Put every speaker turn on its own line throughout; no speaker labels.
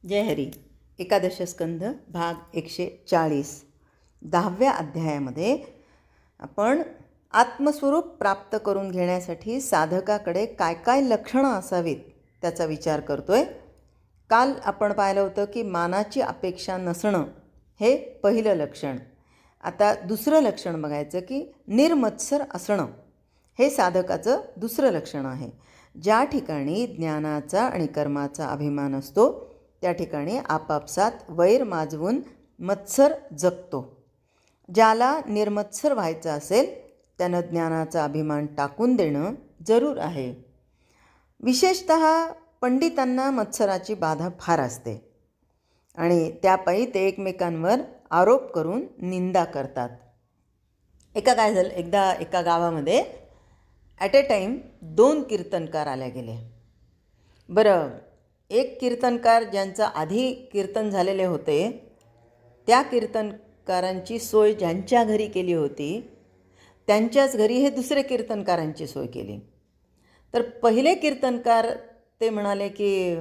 जय हरी. एकादश स्कंध भाग 140. 10व्या अध्यायामध्ये आपण आत्मस्वरूप प्राप्त करून घेण्यासाठी साधकाकडे काय काय लक्षणं असावीत त्याचा विचार करतोय. काल आपण पाहिलं होतं की मानाची अपेक्षा नसणं हे पहिलं लक्षण. आता दुसरं लक्षण बघायचं की निर्मत्सर असणं हे साधकाचं दुसरं लक्षण आहे. ज्या ठिकाणी ज्ञानाचा आणि कर्माचा अभिमान असतो त्या ठिकाणी आपापसात वैर माजवून मत्सर जगतो. ज्याला निर्मत्सर व्हायचं असेल त्यानं ज्ञानाचा अभिमान टाकून देणं जरूर आहे. विशेषतः पंडितांना मत्सराची बाधा फार असते आणि त्यापायी ते एकमेकांवर आरोप करून निंदा करतात. काय झालं, एकदा एका गावामध्ये ॲट ए टाईम 2 कीर्तनकार आल्या गेले. बरं, एक कीर्तनकार ज्यांचं आधी कीर्तन झालेले होते त्या कीर्तनकारांची सोय ज्यांच्या घरी केली होती त्यांच्याच घरी हे दुसरे कीर्तनकारांची सोय केली. तर पहिले कीर्तनकार ते म्हणाले की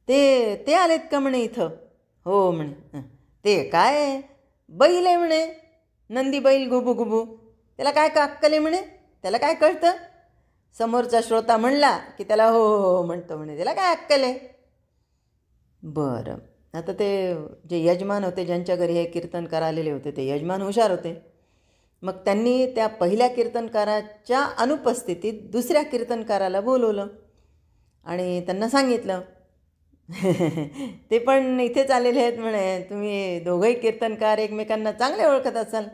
ते आलेत का म्हणे इथं. हो म्हणे. ते काय बैल आहे म्हणे, नंदी बैल गुबू गुबू, त्याला काय का अक्कल आहे म्हणे, त्याला काय कळतं. समोरचा श्रोता म्हणला की त्याला हो हो हो म्हणतो म्हणे, त्याला काय अक्कल आहे. बरं, आता ते जे यजमान होते ज्यांच्या घरी हे कीर्तनकार आलेले होते ते यजमान हुशार होते. मग त्यांनी त्या पहिल्या कीर्तनकाराच्या अनुपस्थितीत दुसऱ्या कीर्तनकाराला बोलवलं आणि त्यांना सांगितलं ते पण इथेच आलेले आहेत म्हणे, तुम्ही दोघंही कीर्तनकार एकमेकांना चांगले ओळखत असाल.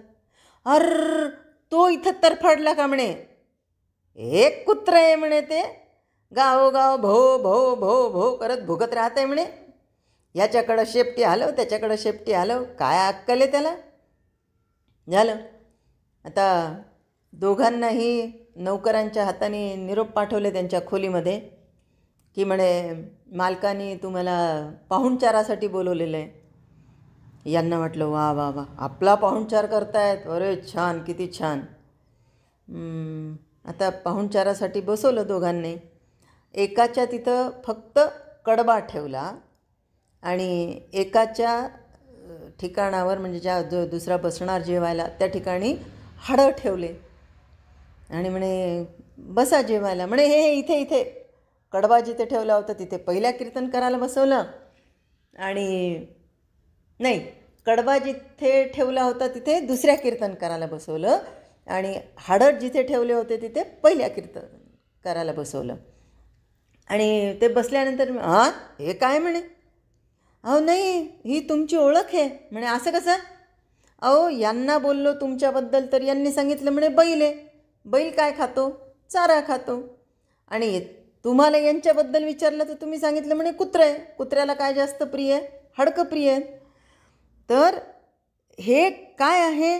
अर तो इथं तरफडला का म्हणे, एक कुत्र आहे म्हणे, ते गावोगाव भो भो भो भो करत भुगत राहते म्हणे, याच्याकडं शेपटी हलव त्याच्याकडं शेपटी हलव, काय अक्कल आहे त्याला. झालं. आता दोघांनाही नौकरांच्या हाताने निरोप पाठवले त्यांच्या खोलीमध्ये की म्हणे मालकाने तुम्हाला पाहुणचारासाठी बोलवलेलं आहे. यांना वाटलं वा वा वा, आपला पाहुणचार करतायत, अरे छान, किती छान. आता पाहुणचारासाठी बसवलं दोघांनी. एकाच्या तिथं फक्त कडबा ठेवला आणि एकाच्या ठिकाणावर म्हणजे जो दुसरा बसणार जेवायला त्या ठिकाणी हाडं ठेवले आणि म्हणे बसा जेवायला. म्हणे हे इथे कडबा जिथे ठेवला होता तिथे पहिल्या कीर्तनकाराला बसवलं आणि नाही, कडबा जिथे ठेवला होता तिथे दुसऱ्या कीर्तनकाराला बसवलं आणि हाडं जिथे ठेवले होते तिथे पहिल्या कीर्तनकाराला बसवलं. आणि ते बसल्यानंतर हां हे काय म्हणे, अहो नाही ही तुमची ओळख आहे म्हणे. असं कसं. अहो यांना बोललो तुमच्याबद्दल तर यांनी सांगितलं म्हणे बैल आहे. बैल काय खातो, चारा खातो. आणि तुम्हाला यांच्याबद्दल विचारलं तर तुम्ही सांगितलं म्हणे कुत्रं आहे, कुत्र्याला काय जास्त प्रिय आहे, हाडकं प्रिय आहे. तर हे काय आहे,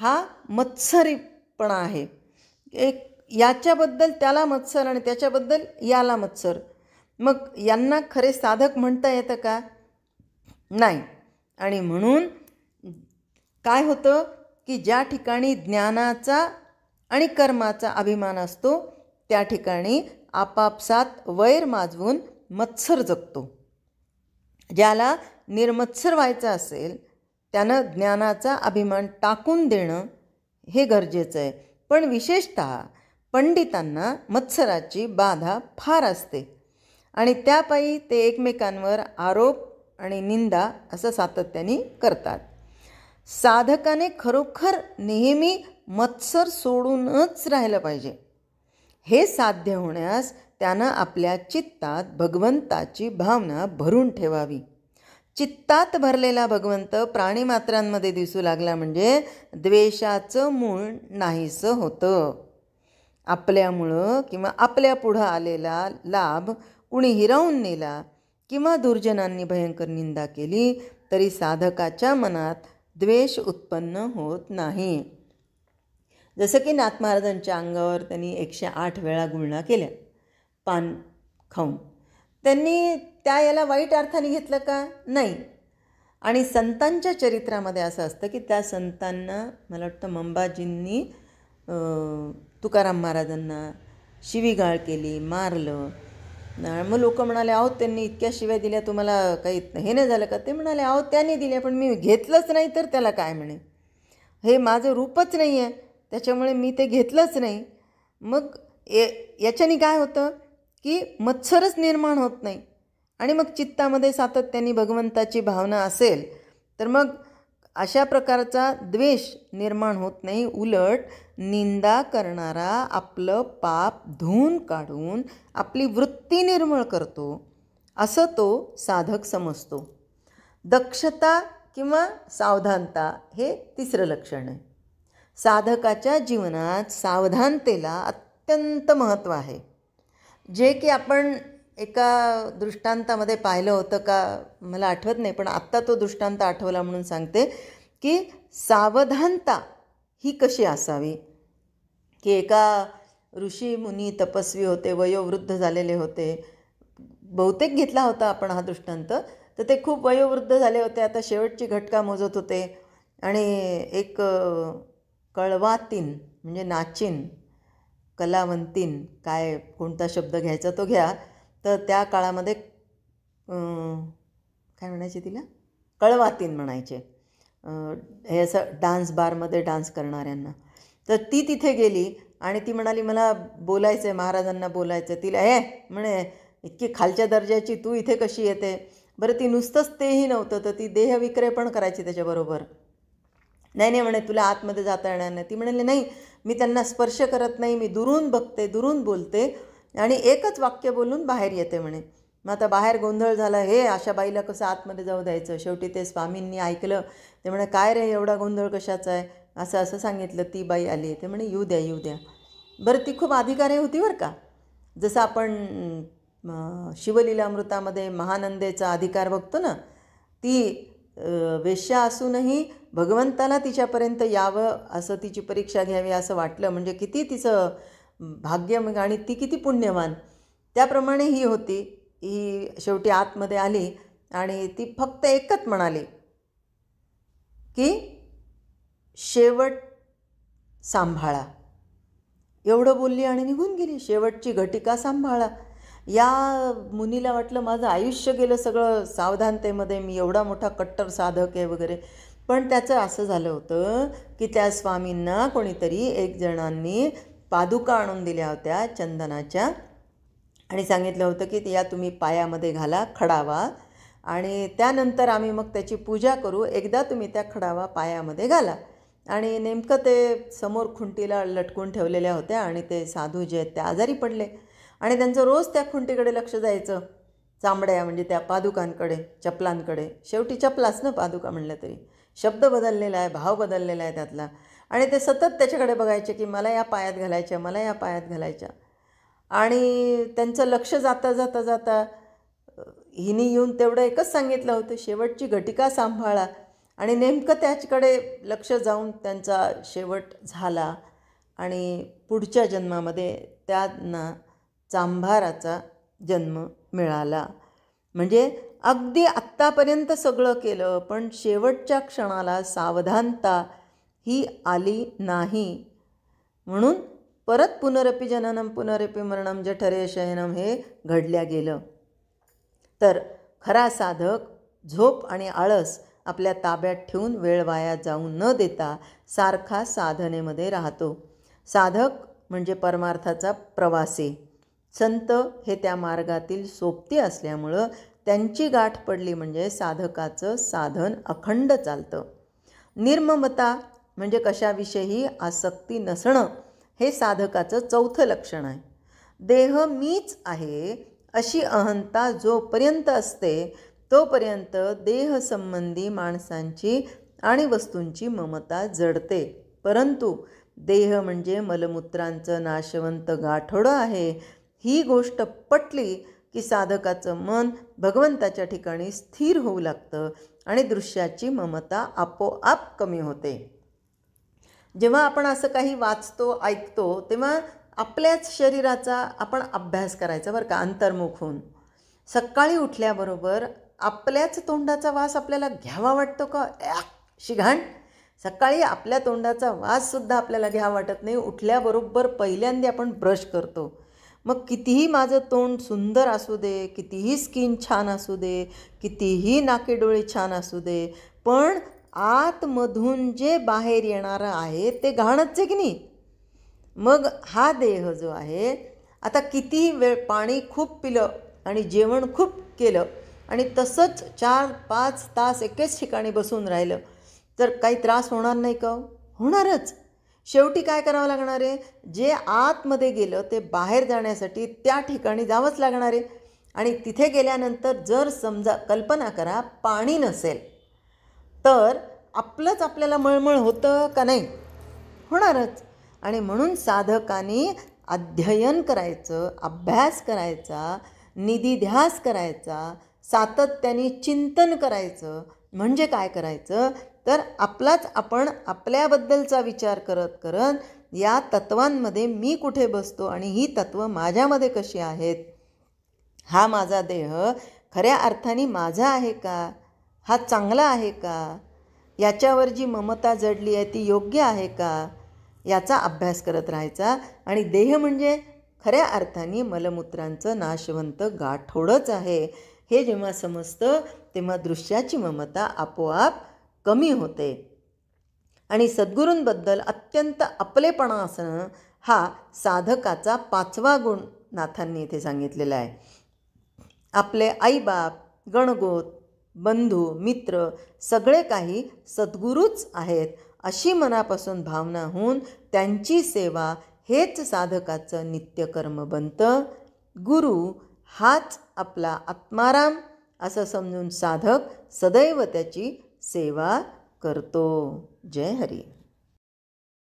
हा मत्सरीपणा आहे. एक याच्याबद्दल त्याला मत्सर आणि त्याच्याबद्दल याला मत्सर. मग यांना खरे साधक म्हणता येतं का, नाही. आणि म्हणून काय होतं की ज्या ठिकाणी ज्ञानाचा आणि कर्माचा अभिमान असतो त्या ठिकाणी आपापसात वैर माजवून मत्सर जगतो. ज्याला निर्मत्सर व्हायचं असेल त्यानं ज्ञानाचा अभिमान टाकून देणं हे गरजेचं आहे. पण विशेषतः पंडितांना मत्सराची बाधा फार असते आणि त्यापायी ते एकमेकांवर आरोप आणि निंदा असं सातत्याने करतात. साधकाने खरोखर नेहमी मत्सर सोडूनच राहिलं पाहिजे. हे साध्य होण्यास त्यानं आपल्या चित्तात भगवंताची भावना भरून ठेवावी. चित्तात भरलेला भगवंत प्राणीमात्रांमध्ये दिसू लागला म्हणजे द्वेषाचं मूळ नाहीसं होतं. आपल्यामुळं किंवा आपल्या पुढं आलेला लाभ कुणी हिरावून नेला किंवा दुर्जनांनी भयंकर निंदा केली तरी साधकाच्या मनात द्वेष उत्पन्न होत नाही. जसं की नाथ महाराजांच्या अंगावर त्यांनी 108 वेळा गुळण्या केल्या पान खाऊन. त्यांनी याला वाईट अर्थाने घेतलं का, नाही. आणि संतांच्या चरित्रामध्ये असं असतं की त्या संतांना मला वाटतं मंबाजींनी तुकाराम महाराजांना शिवीगाळ केली, मारलं, मग लोक म्हणाले, अहो त्यांनी इतक्या शिव्या दिल्या, तुम्हाला काही हे नाही झालं का? ते म्हणाले, अहो त्यांनी दिल्या, पण मी घेतलंच नाही तर त्याला काय म्हणे, हे माझं रूपच नाही आहे, त्याच्यामुळे मी ते घेतलंच नाही. मग याच्याने काय होतं की मत्सरच निर्माण होत नाही, आणि मग चित्तामध्ये सातत्याने भगवंताची भावना असेल तर मग अशा प्रकारचा द्वेष निर्माण होत नाही. उलट निंदा करणारा आपलं पाप धुवून काढून आपली वृत्ती निर्मळ करतो, असं तो साधक समजतो. दक्षता किंवा सावधानता हे तिसरं लक्षण आहे. साधकाच्या जीवनात सावधानतेला अत्यंत महत्त्व आहे. जे की आपण एका दृष्टांतामध्ये पाहिलं होतं का मला आठवत नाही, पण आत्ता तो दृष्टांत आठवला म्हणून सांगते की सावधानता ही कशी असावी. की एका ऋषी मुनी तपस्वी होते, वयोवृद्ध झालेले होते. बहुतेक घेतला होता आपण हा दृष्टांत. तर ते खूप वयोवृद्ध झाले होते, आता शेवटची घटका मोजत होते, आणि एक कळवातीन म्हणजे नाचिन, कलावंतीन, काय कोणता शब्द घ्यायचा तो घ्या, तर त्या काळामध्ये काय म्हणायचे तिला, कळवातीन म्हणायचे, हे असं डान्स बारमध्ये डान्स करणाऱ्यांना. तर ती तिथे गेली आणि ती म्हणाली, मला बोलायचं आहे, महाराजांना बोलायचं आहे. तिला म्हणे, इतकी खालच्या दर्जाची तू इथे कशी येते? बरं, ती नुसतंच तेही नव्हतं, तर ती देहविक्रय पण करायची त्याच्याबरोबर. नाही म्हणे, तुला आतमध्ये जाता येणार नाही. ती म्हणाली, नाही, मी त्यांना स्पर्श करत नाही, मी दुरून बघते, दुरून बोलते, आणि एकच वाक्य बोलून बाहेर येते म्हणे. मग आता बाहेर गोंधळ झाला, अशा बाईला कसं आतमध्ये जाऊ द्यायचं? शेवटी ते स्वामींनी ऐकलं. ते म्हणे, काय रे एवढा गोंधळ कशाचा आहे? असं सांगितलं. ती बाई आली. ते म्हणे, येऊ द्या. बरं, ती खूप अधिकारी होती बरं का. जसं आपण शिवलीलामृतामध्ये महानंदेचा अधिकार बघतो ना, ती वेश्या असूनही भगवंताला तिच्यापर्यंत यावं असं तिची परीक्षा घ्यावी असं वाटलं. म्हणजे किती तिचं भाग्य, आणि ती किती पुण्यवान. त्याप्रमाणे ही होती. ही शेवटी आतमध्ये आली आणि ती फक्त एकच म्हणाली की शेवट सांभाळा, एवढं बोलली आणि निघून गेली. शेवटची घटिका सांभाळा. या मुनीला वाटलं माझं आयुष्य गेलं सगळं सावधानतेमध्ये, मी एवढा मोठा कट्टर साधक आहे वगैरे. पण त्याचं असं झालं होतं की त्या स्वामींना कोणीतरी एक जणांनी पादुका आणून दिल्या होत्या चंदनाच्या, आणि सांगितलं होतं की या तुम्ही पायामध्ये घाला, खडावा, आणि त्यानंतर आम्ही मग त्याची पूजा करू. एकदा तुम्ही त्या खडावा पायामध्ये घाला. आणि नेमकं ते समोर खुंटीला लटकून ठेवलेल्या होत्या, आणि ते साधू जे आहेत ते आजारी पडले, आणि त्यांचं रोज त्या खुंटीकडे लक्ष जायचं, चांबड्या म्हणजे त्या पादुकांकडे, चपलांकडे. शेवटी चपलाच ना पादुका म्हणलं तरी, शब्द बदललेला आहे, भाव बदललेला आहे त्यातला. आणि ते सतत त्याच्याकडे बघायचे की मला या पायात घालायच्या, मला या पायात घालायच्या. आणि त्यांचं लक्ष जाता हिनी येऊन तेवढं एकच सांगितलं होतं, शेवटची घटिका सांभाळा. आणि नेमकं त्याच्याकडे लक्ष जाऊन त्यांचा शेवट झाला, आणि पुढच्या जन्मामध्ये त्यांना चांभाराचा जन्म मिळाला. म्हणजे अगदी आत्तापर्यंत सगळं केलं, पण शेवटच्या क्षणाला सावधानता ही आली नाही, म्हणून परत पुनरपि जननम पुनरपि मरणम जठरे शयनम हे घडल्या गेलं. तर खरा साधक झोप आणि आळस आपल्या ताब्यात ठेवून वेळ वाया जाऊ न देता सारखा साधनेमध्ये राहतो. साधक म्हणजे परमार्थाचा प्रवासी. संत हे त्या मार्गातील सोबती असल्यामुळं त्यांची गाठ पडली म्हणजे साधकाचं साधन अखंड चालतं. निर्ममता म्हणजे कशाविषयी आसक्ती नसणं हे साधकाचं चौथं लक्षण आहे. देह मीच आहे अशी अहंता जोपर्यंत असते तोपर्यंत देहसंबंधी माणसांची आणि वस्तूंची ममता जडते. परंतु देह म्हणजे मलमूत्रांचं नाशवंत गाठोडं आहे, ही गोष्ट पटली की साधकाचं मन भगवंताच्या ठिकाणी स्थिर होऊ लागतं आणि दृश्याची ममता आपोआप कमी होते. जेव्हा आपण असं काही वाचतो, ऐकतो, तेव्हा आपल्याच शरीराचा आपण अभ्यास करायचा बरं का, अंतर्मुख होऊन. सकाळी उठल्याबरोबर आपल्याच तोंडाचा वास आपल्याला घ्यावा वाटतो का? शिघाण. सकाळी आपल्या तोंडाचा वाससुद्धा आपल्याला घ्यावा वाटत नाही. उठल्याबरोबर पहिल्यांदा आपण ब्रश करतो. मग कितीही माझं तोंड सुंदर असू दे, कितीही स्किन छान असू दे, कितीही नाकेडोळे छान असू दे, पण आतमधून जे बाहेर येणारं आहे ते घाणच आहे की नाही. मग हा देह जो आहे, आता कितीही वेळ पाणी खूप पिलं आणि जेवण खूप केलं आणि तसंच 4-5 तास एकेच ठिकाणी बसून राहिलं तर काही त्रास होणार नाही का? होणारच. शेवटी काय करावं लागणार आहे? जे आतमध्ये गेलं ते बाहेर जाण्यासाठी त्या ठिकाणी जावंच लागणार आहे. आणि तिथे गेल्यानंतर जर समजा कल्पना करा पाणी नसेल तर आपलंच आपल्याला मळमळ होतं का नाही? होणारच. आणि म्हणून साधकांनी अध्ययन करायचं, अभ्यास करायचा, निधिध्यास करायचा, सातत्याने चिंतन करायचं. म्हणजे काय करायचं तर आपण आपल्याबद्दलचा विचार करत करत या तत्वांमध्ये मी कुठे बसतो आणि ही तत्त्वं माझ्यामध्ये कशी आहेत, हा माझा देह खऱ्या अर्थाने माझा आहे का, हा चांगला आहे का, याच्यावर जी ममता जडली आहे ती योग्य आहे का, याचा अभ्यास करत राहायचा. आणि देह म्हणजे खऱ्या अर्थाने मलमूत्रांचं नाशवंत गाठोडच आहे हे जेव्हा समजतं तेव्हा दृश्याची ममता आपोआप कमी होते. आणि सद्गुरूंबद्दल अत्यंत आपलेपणा असणं हा साधकाचा 5वा गुण नाथांनी इथे सांगितलेला आहे. आपले आईबाप, गणगोत, बंधू, मित्र सगळे काही सद्गुरूच आहेत अशी मनापासून भावना होऊन त्यांची सेवा हेच साधकाचं नित्यकर्म बनतं. गुरु हाच आपला आत्माराम असं समजून साधक सदैव त्याची सेवा करतो. जय हरी.